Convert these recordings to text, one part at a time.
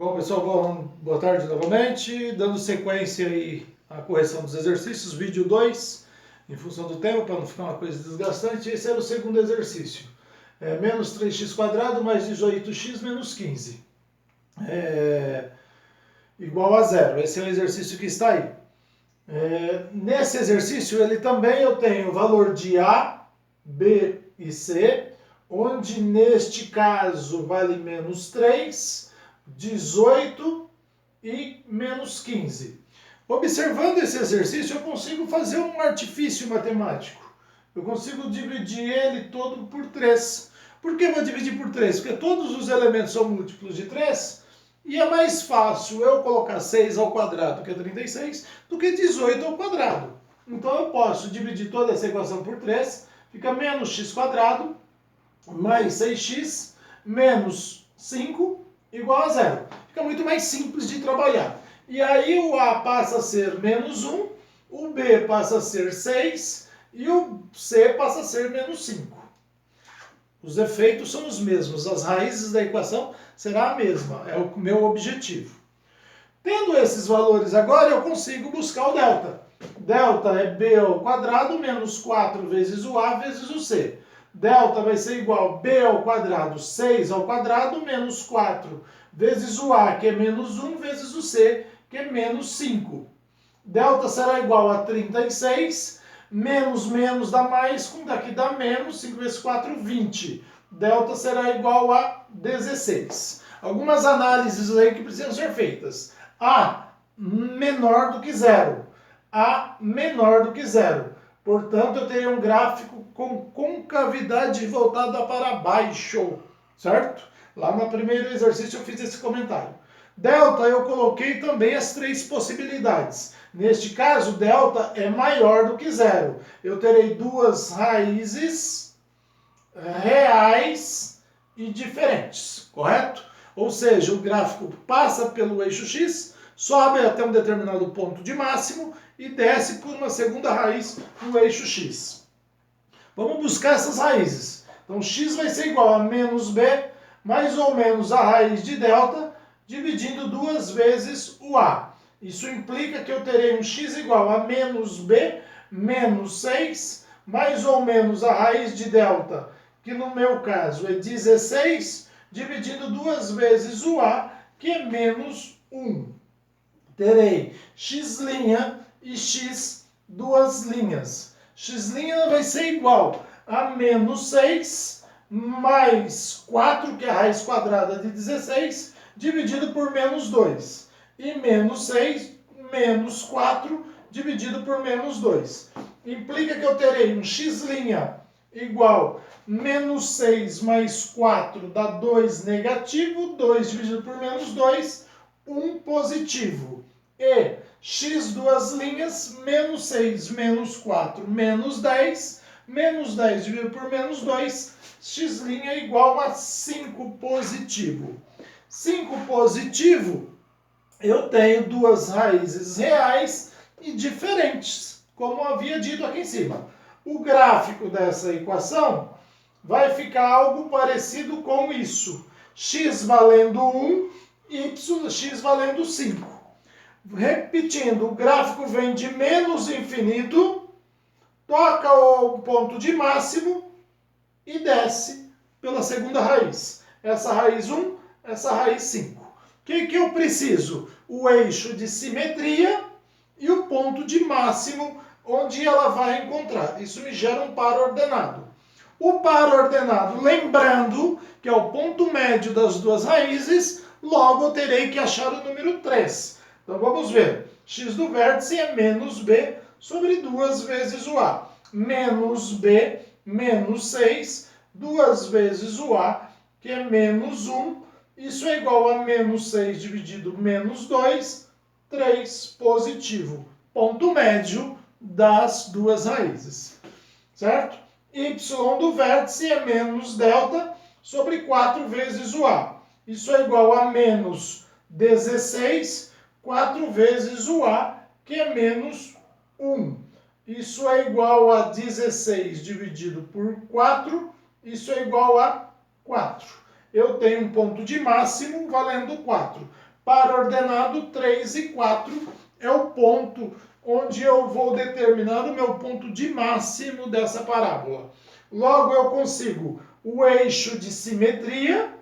Bom, pessoal, boa tarde novamente. Dando sequência aí à correção dos exercícios, vídeo 2, em função do tempo, para não ficar uma coisa desgastante. Esse era o segundo exercício. Menos 3x² mais 18x menos 15. Igual a zero. Esse é o exercício que está aí. Nesse exercício, ele também eu tenho o valor de A, B e C, onde neste caso vale menos 3, 18 e menos 15. Observando esse exercício, eu consigo fazer um artifício matemático. Eu consigo dividir ele todo por 3. Por que eu vou dividir por 3? Porque todos os elementos são múltiplos de 3 e é mais fácil eu colocar 6 ao quadrado, que é 36, do que 18 ao quadrado. Então eu posso dividir toda essa equação por 3, fica menos x² mais 6x menos 5 igual a zero. Fica muito mais simples de trabalhar. E aí o A passa a ser menos 1, o B passa a ser 6 e o C passa a ser menos 5. Os efeitos são os mesmos, as raízes da equação será a mesma, é o meu objetivo. Tendo esses valores agora, eu consigo buscar o delta. Delta é B ao quadrado menos 4 vezes o A vezes o C. Delta vai ser igual a B ao quadrado, 6 ao quadrado, menos 4 vezes o A, que é menos 1, vezes o C, que é menos 5. Delta será igual a 36, menos dá mais, com daqui dá menos, 5 vezes 4, 20. Delta será igual a 16. Algumas análises aí que precisam ser feitas. A menor do que zero. A menor do que zero. Portanto, eu teria um gráfico com concavidade voltada para baixo, certo? Lá no primeiro exercício eu fiz esse comentário. Delta, eu coloquei também as 3 possibilidades. Neste caso, delta é maior do que zero. Eu terei duas raízes reais e diferentes, correto? Ou seja, o gráfico passa pelo eixo x, sobe até um determinado ponto de máximo e desce por uma segunda raiz no eixo x. Vamos buscar essas raízes. Então, x vai ser igual a menos b, mais ou menos a raiz de delta, dividindo 2 vezes o a. Isso implica que eu terei um x igual a menos b, menos 6, mais ou menos a raiz de delta, que no meu caso é 16, dividindo 2 vezes o a, que é menos 1. Terei x' e x duas linhas. X' vai ser igual a menos 6 mais 4, que é a raiz quadrada de 16, dividido por menos 2. E menos 6 menos 4 dividido por menos 2. Implica que eu terei um x' igual menos 6 mais 4 dá 2 negativo, 2 dividido por menos 2, 1 positivo. E x duas linhas, menos 6 menos 4 menos 10 dividido por menos 2, x' igual a 5 positivo. 5 positivo, eu tenho duas raízes reais e diferentes, como havia dito aqui em cima. O gráfico dessa equação vai ficar algo parecido com isso. X valendo 1, x valendo 5. Repetindo, o gráfico vem de menos infinito, toca ao ponto de máximo e desce pela segunda raiz. Essa raiz 1, essa raiz 5. O que eu preciso? O eixo de simetria e o ponto de máximo onde ela vai encontrar. Isso me gera um par ordenado. O par ordenado, lembrando que é o ponto médio das duas raízes, logo eu terei que achar o número 3. Então vamos ver. X do vértice é menos b sobre 2 vezes o a. Menos b menos 6, 2 vezes o a, que é menos 1. Isso é igual a menos 6 dividido menos 2, 3 positivo. Ponto médio das duas raízes, certo? Y do vértice é menos delta sobre 4 vezes o a. Isso é igual a menos 16, 4 vezes o a, que é menos 1. Isso é igual a 16 dividido por 4, isso é igual a 4. Eu tenho um ponto de máximo valendo 4. para ordenado 3 e 4 é o ponto onde eu vou determinar o meu ponto de máximo dessa parábola. Logo, eu consigo o eixo de simetria,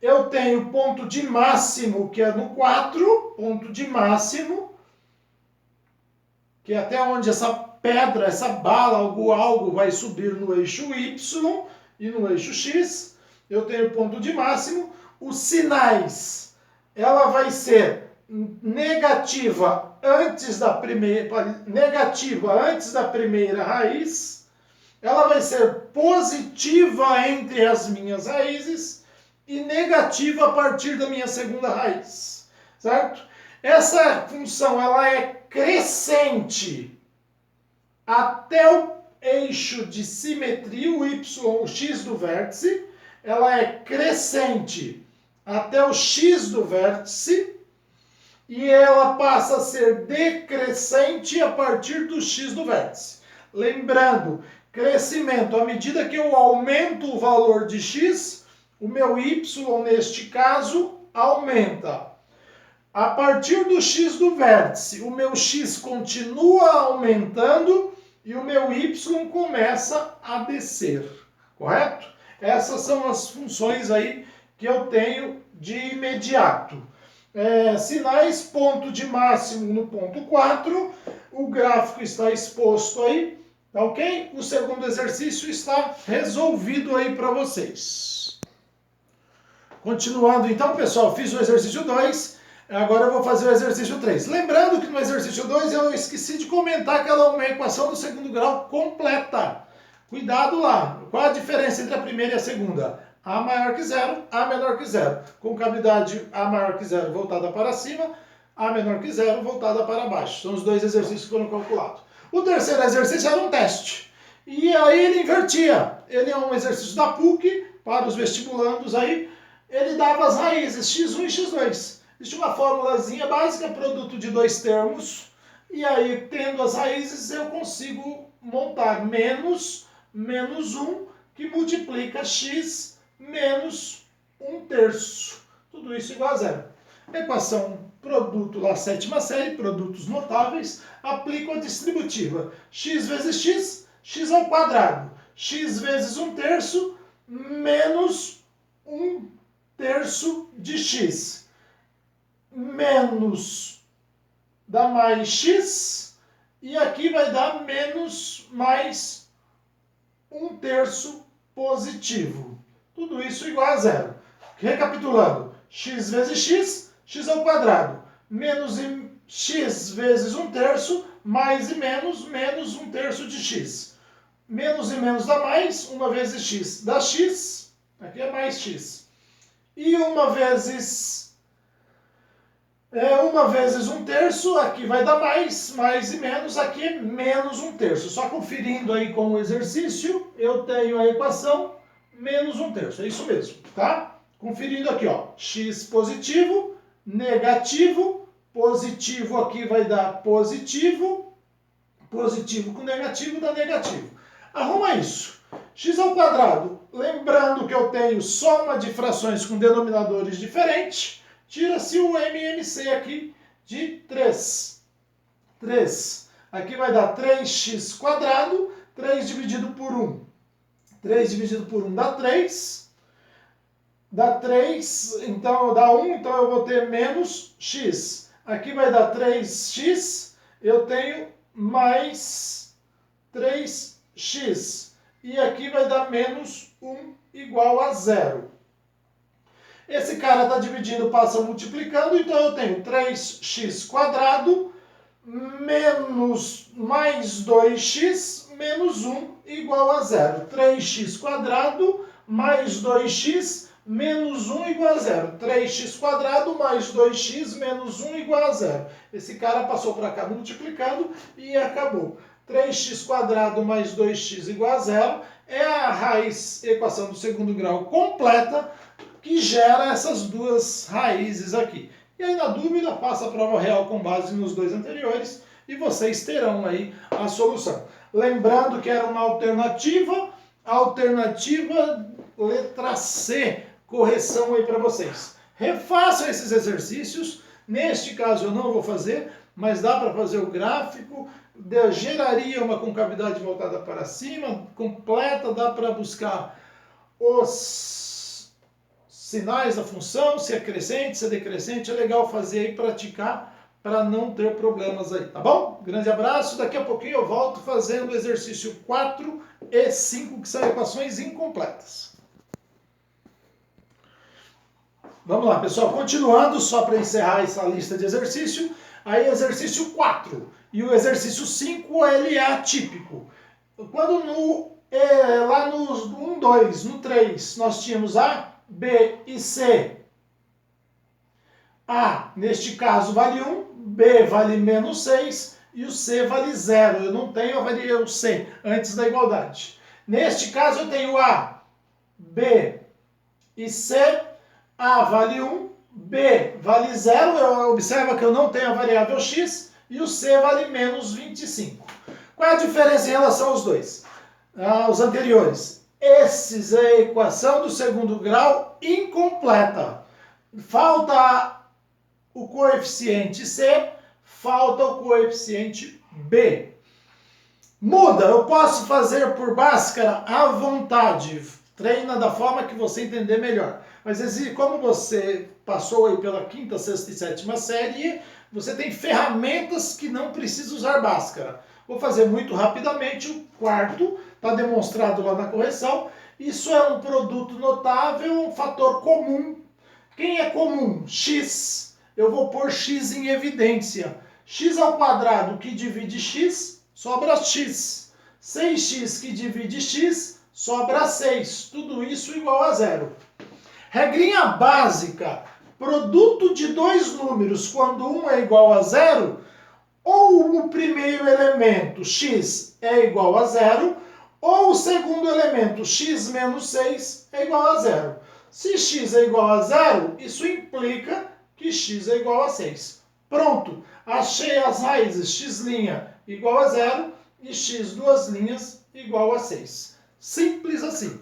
eu tenho ponto de máximo, que é no 4, ponto de máximo, que é até onde essa pedra, essa bala, algo vai subir no eixo Y e no eixo X. Eu tenho ponto de máximo. Os sinais, ela vai ser negativa antes da primeira raiz, ela vai ser positiva entre as minhas raízes e negativa a partir da minha segunda raiz, certo? Essa função ela é crescente até o eixo de simetria, o Y, o X do vértice, ela é crescente até o X do vértice e ela passa a ser decrescente a partir do X do vértice. Lembrando, crescimento, à medida que eu aumento o valor de X, o meu Y, neste caso, aumenta. A partir do X do vértice, o meu X continua aumentando e o meu Y começa a descer, correto? Essas são as funções aí que eu tenho de imediato. Sinais, ponto de máximo no ponto 4, o gráfico está exposto aí, tá ok? O segundo exercício está resolvido aí para vocês. Continuando então, pessoal, fiz o exercício 2, agora eu vou fazer o exercício 3. Lembrando que no exercício 2 eu esqueci de comentar que ela é uma equação do segundo grau completa. Cuidado lá, qual a diferença entre a primeira e a segunda? A maior que zero, A menor que zero. Com cavidade A maior que zero voltada para cima, A menor que zero voltada para baixo. São os dois exercícios que foram calculados. O terceiro exercício era um teste. E aí ele invertia. Ele é um exercício da PUC, para os vestibulandos aí. Ele dava as raízes, x1 e x2. Existe uma formulazinha básica, produto de dois termos. E aí, tendo as raízes, eu consigo montar menos 1, que multiplica x menos 1/3. Tudo isso igual a zero. Equação produto lá, sétima série, produtos notáveis, aplico a distributiva. X vezes x, x ao quadrado. X vezes 1/3 menos 1/3 de x. Menos dá mais x, e aqui vai dar menos mais 1/3 positivo. Tudo isso igual a zero. Recapitulando, x vezes x, x ao quadrado, menos x vezes 1/3, mais e menos 1/3 de x. Menos e menos dá mais, 1 vezes x dá x, aqui é mais x. E 1 vezes 1/3, aqui vai dar mais e menos, aqui é menos 1/3. Só conferindo aí com o exercício, eu tenho a equação menos 1/3. É isso mesmo, tá? Conferindo aqui, ó, x positivo, negativo, positivo aqui vai dar positivo, positivo com negativo dá negativo. Arruma isso. X ao quadrado, lembrando que eu tenho soma de frações com denominadores diferentes, tira-se o MMC aqui de 3. 3. Aqui vai dar 3x quadrado, 3 dividido por 1. 3 dividido por 1 dá 3. Dá 3, então dá 1, então eu vou ter menos x. Aqui vai dar 3x, eu tenho mais 3x. E aqui vai dar menos 1 igual a 0. Esse cara está dividindo, passa multiplicando, então eu tenho 3x quadrado menos mais 2x menos 1 igual a 0. 3x quadrado mais 2x menos 1 igual a 0. 3x quadrado mais 2x menos 1 igual a 0. Esse cara passou para cá multiplicando e acabou. 3x quadrado mais 2x igual a 0 é a raiz, equação do segundo grau completa, que gera essas duas raízes aqui. E aí, na dúvida, faça a prova real com base nos dois anteriores e vocês terão aí a solução. Lembrando que era uma alternativa letra C, correção aí para vocês. Refaçam esses exercícios. Neste caso eu não vou fazer, mas dá para fazer o gráfico. Geraria uma concavidade voltada para cima, completa, dá para buscar os sinais da função, se é crescente, se é decrescente. É legal fazer e praticar para não ter problemas aí, tá bom? Grande abraço, daqui a pouquinho eu volto fazendo o exercício 4 e 5, que são equações incompletas. Vamos lá, pessoal, continuando, só para encerrar essa lista de exercício, aí exercício 4 e o exercício 5, ele é atípico. Quando lá no 1, 2, no 3, nós tínhamos A, B e C. A, neste caso, vale 1, B vale menos 6 e o C vale 0. Eu não tenho o C antes da igualdade. Neste caso, eu tenho A, B e C. A vale 1, B vale 0. Observa que eu não tenho a variável x e o C vale menos 25. Qual é a diferença em relação aos dois? Os anteriores. Esses é a equação do segundo grau incompleta. Falta o coeficiente C, falta o coeficiente B. Muda, eu posso fazer por Bhaskara à vontade. Treina da forma que você entender melhor. Mas como você passou aí pela 5ª, 6ª e 7ª série, você tem ferramentas que não precisa usar Bhaskara. Vou fazer muito rapidamente o 4º, está demonstrado lá na correção. Isso é um produto notável, um fator comum. Quem é comum? X. Eu vou pôr x em evidência. X ao quadrado que divide x, sobra x. 6x que divide x, sobra 6. Tudo isso igual a 0. Regrinha básica, produto de dois números quando um é igual a 0, ou o primeiro elemento, x, é igual a 0, ou o segundo elemento, x menos 6, é igual a 0. Se x é igual a 0, isso implica que x é igual a 6. Pronto, achei as raízes x' igual a 0 e x duas linhas igual a 6. Simples assim.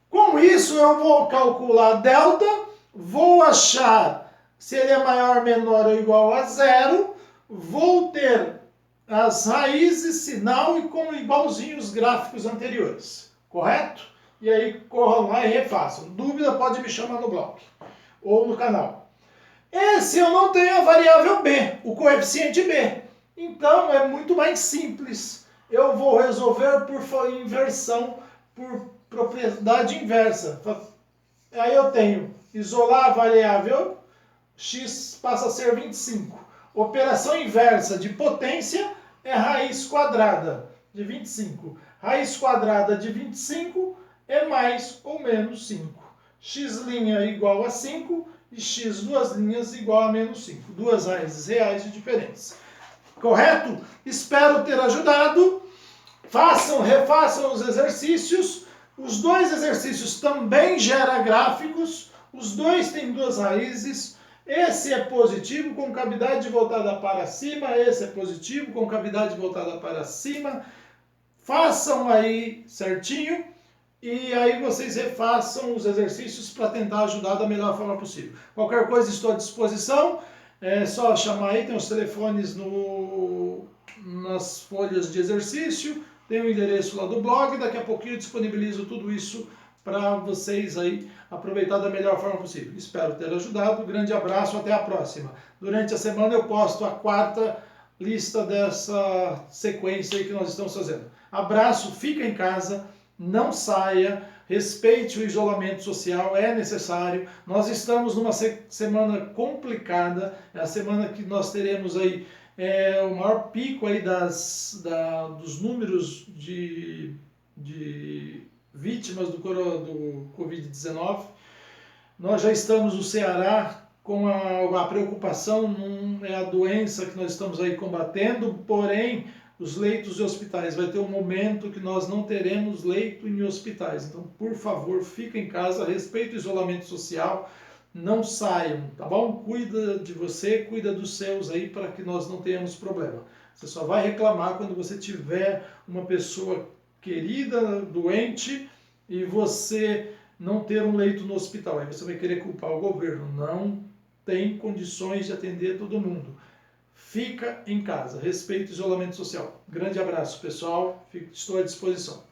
Com isso, eu vou calcular delta, vou achar se ele é maior, menor ou igual a 0, vou ter as raízes, sinal e com igualzinho os gráficos anteriores, correto? E aí corram lá e refaçam. Dúvida pode me chamar no blog ou no canal. Esse eu não tenho a variável B, o coeficiente B. Então é muito mais simples. Eu vou resolver por inversão, por propriedade inversa. Aí eu tenho isolar a variável, x passa a ser 25. Operação inversa de potência é raiz quadrada de 25. Raiz quadrada de 25 é mais ou menos 5. X' igual a 5 e x duas linhas igual a menos 5. Duas raízes reais de diferença. Correto? Espero ter ajudado. Refaçam os exercícios. Os dois exercícios também geram gráficos. Os dois têm duas raízes. Esse é positivo com cavidade voltada para cima. Esse é positivo com cavidade voltada para cima. Façam aí certinho. E aí vocês refaçam os exercícios para tentar ajudar da melhor forma possível. Qualquer coisa estou à disposição. É só chamar aí, tem os telefones nas folhas de exercício. Tem o endereço lá do blog. Daqui a pouquinho eu disponibilizo tudo isso para vocês aí aproveitar da melhor forma possível. Espero ter ajudado. Grande abraço, até a próxima. Durante a semana eu posto a 4ª lista dessa sequência aí que nós estamos fazendo. Abraço, fica em casa. Não saia, respeite o isolamento social, é necessário. Nós estamos numa semana complicada, é a semana que nós teremos aí o maior pico aí dos números de vítimas do Covid-19. Nós já estamos no Ceará com a preocupação, é a doença que nós estamos aí combatendo, porém os leitos de hospitais. Vai ter um momento que nós não teremos leito em hospitais. Então, por favor, fica em casa, respeite o isolamento social, não saiam, tá bom? Cuida de você, cuida dos seus aí para que nós não tenhamos problema. Você só vai reclamar quando você tiver uma pessoa querida, doente, e você não ter um leito no hospital. Aí você vai querer culpar o governo. Não tem condições de atender todo mundo. Fica em casa, respeite o isolamento social. Grande abraço, pessoal. Estou à disposição.